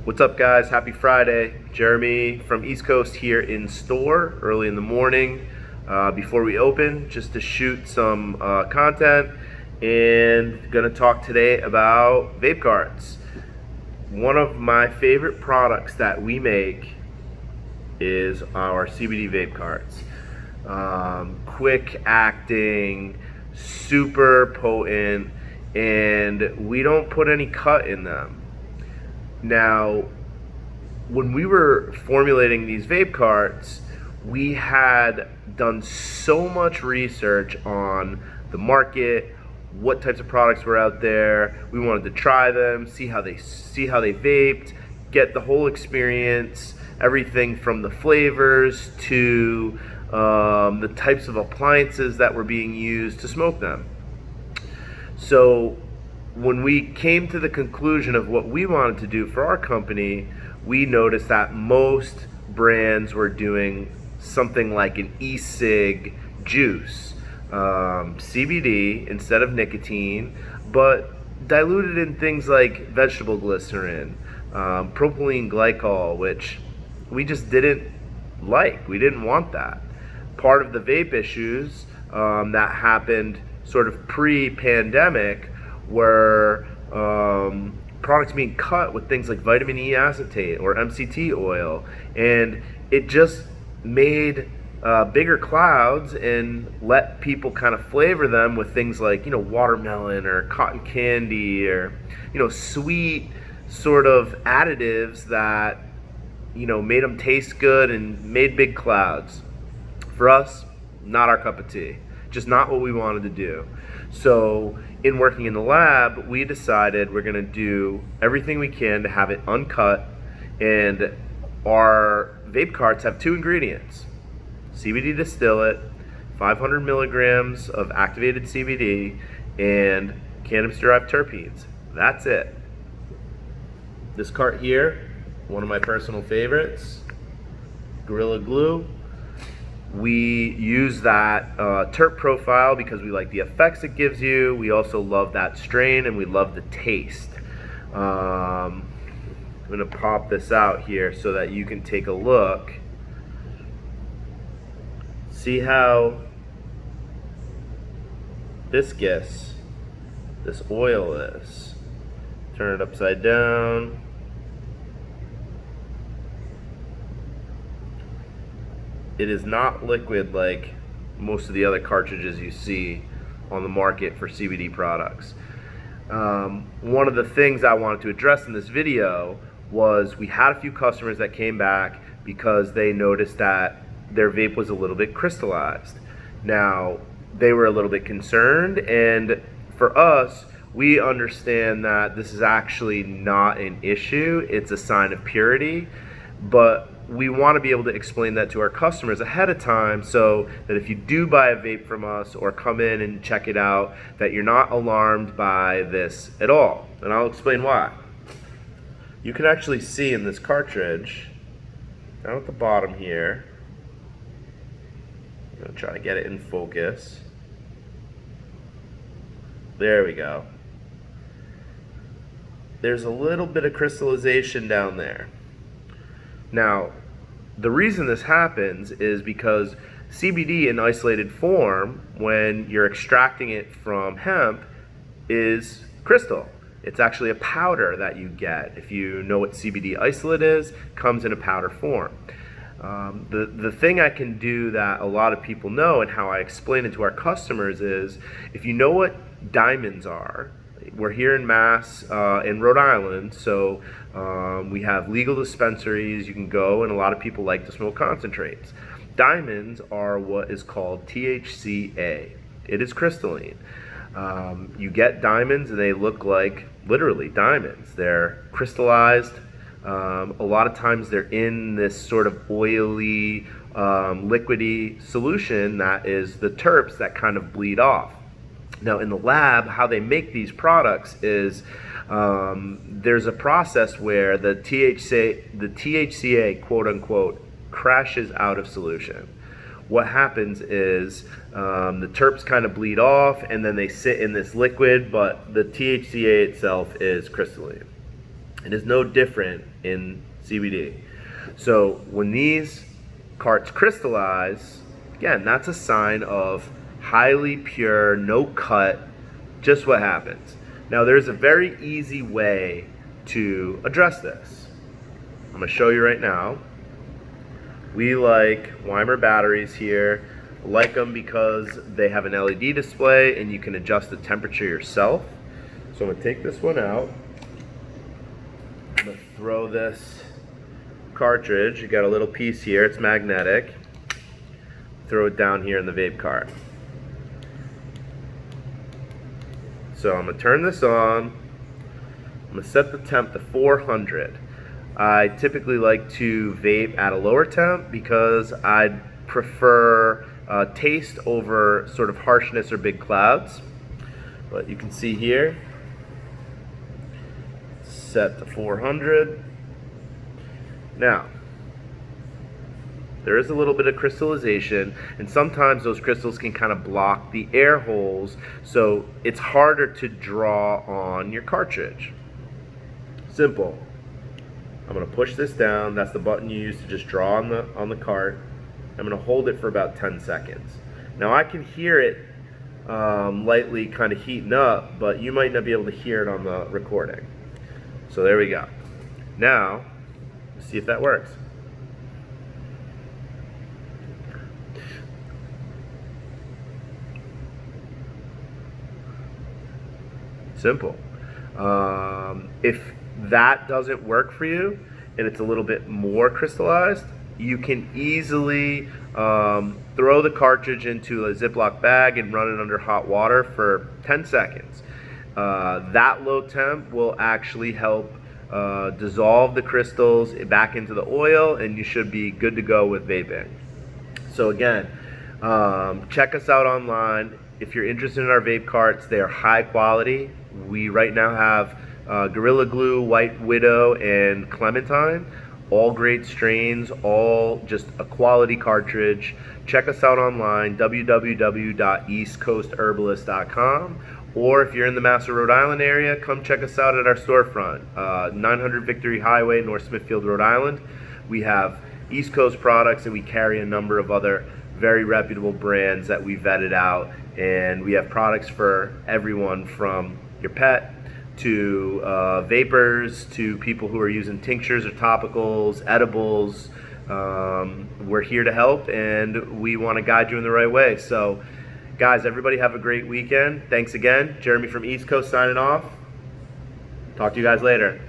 What's up, guys? Happy Friday. Jeremy from East Coast here in store early in the morning before we open, just to shoot some content, and gonna talk today about vape carts. One of my favorite products that we make is our CBD vape carts. Quick acting, super potent, and we don't put any cut in them. Now, when we were formulating these vape carts, we had done so much research on the market, what types of products were out there. We wanted to try them, see how they vaped, get the whole experience, everything from the flavors to the types of appliances that were being used to smoke them. So when we came to the conclusion of what we wanted to do for our company, we noticed that most brands were doing something like an e-cig juice, CBD instead of nicotine, but diluted in things like vegetable glycerin, propylene glycol, which we just didn't like. We didn't want that. Part of the vape issues that happened sort of pre-pandemic were products being cut with things like vitamin E acetate or MCT oil, and it just made bigger clouds and let people kind of flavor them with things like, watermelon or cotton candy or, sweet sort of additives that, made them taste good and made big clouds. For us, not our cup of tea. Just not what we wanted to do. So in working in the lab, we decided we're going to do everything we can to have it uncut, and our vape carts have two ingredients: CBD Distillalte, 500 milligrams of activated CBD, and cannabis derived terpenes. That's it. This cart here, one of my personal favorites, Gorilla Glue. We use that terp profile because we like the effects it gives you. We also love that strain, and we love the taste. I'm gonna pop this out here so that you can take a look. See how viscous this oil is. Turn it upside down. It is not liquid like most of the other cartridges you see on the market for CBD products. One of the things I wanted to address in this video was we had a few customers that came back because they noticed that their vape was a little bit crystallized. Now, they were a little bit concerned, and for us, we understand that this is actually not an issue. It's a sign of purity, but we want to be able to explain that to our customers ahead of time so that if you do buy a vape from us or come in and check it out, that you're not alarmed by this at all. And I'll explain why. You can actually see in this cartridge, down at the bottom here, I'm going to try to get it in focus. There we go. There's a little bit of crystallization down there. Now, the reason this happens is because CBD in isolated form, when you're extracting it from hemp, is crystal. It's actually a powder that you get. If you know what CBD isolate is, it comes in a powder form. The thing I can do that a lot of people know, and how I explain it to our customers, is if you know what diamonds are. We're here in Mass, in Rhode Island, so we have legal dispensaries. You can go, and a lot of people like to smoke concentrates. Diamonds are what is called THCA. It is crystalline. You get diamonds, and they look like literally diamonds. They're crystallized. A lot of times they're in this sort of oily, liquidy solution that is the terps that kind of bleed off. Now, in the lab, how they make these products is there's a process where the THCA, quote unquote, crashes out of solution. What happens is the terps kind of bleed off, and then they sit in this liquid, but the THCA itself is crystalline. It is no different in CBD. So when these carts crystallize, again, that's a sign of highly pure, no cut, just what happens. Now there's a very easy way to address this. I'm gonna show you right now. We like Weimer batteries here. I like them because they have an LED display and you can adjust the temperature yourself. So I'm gonna take this one out. I'm gonna throw this cartridge. You got a little piece here, it's magnetic. Throw it down here in the vape cart. So I'm gonna turn this on. I'm gonna set the temp to 400. I typically like to vape at a lower temp because I prefer taste over sort of harshness or big clouds. But you can see here, set to 400. Now, there is a little bit of crystallization, and sometimes those crystals can kind of block the air holes, so it's harder to draw on your cartridge. Simple. I'm going to push this down. That's the button you use to just draw on the cart. I'm going to hold it for about 10 seconds. Now I can hear it lightly kind of heating up, but you might not be able to hear it on the recording. So there we go. Now, let's see if that works. Simple. If that doesn't work for you and it's a little bit more crystallized, you can easily throw the cartridge into a Ziploc bag and run it under hot water for 10 seconds. That low temp will actually help dissolve the crystals back into the oil, and you should be good to go with vaping. So again, check us out online. If you're interested in our vape carts, they are high quality. We right now have Gorilla Glue, White Widow, and Clementine. All great strains, all just a quality cartridge. Check us out online, www.eastcoastherbalist.com. Or if you're in the Master Rhode Island area, come check us out at our storefront, 900 Victory Highway, North Smithfield, Rhode Island. We have East Coast products, and we carry a number of other very reputable brands that we vetted out. And we have products for everyone from your pet to vapors, to people who are using tinctures or topicals, edibles. We're here to help, and we want to guide you in the right way. So guys, everybody have a great weekend. Thanks again. Jeremy from East Coast signing off. Talk to you guys later.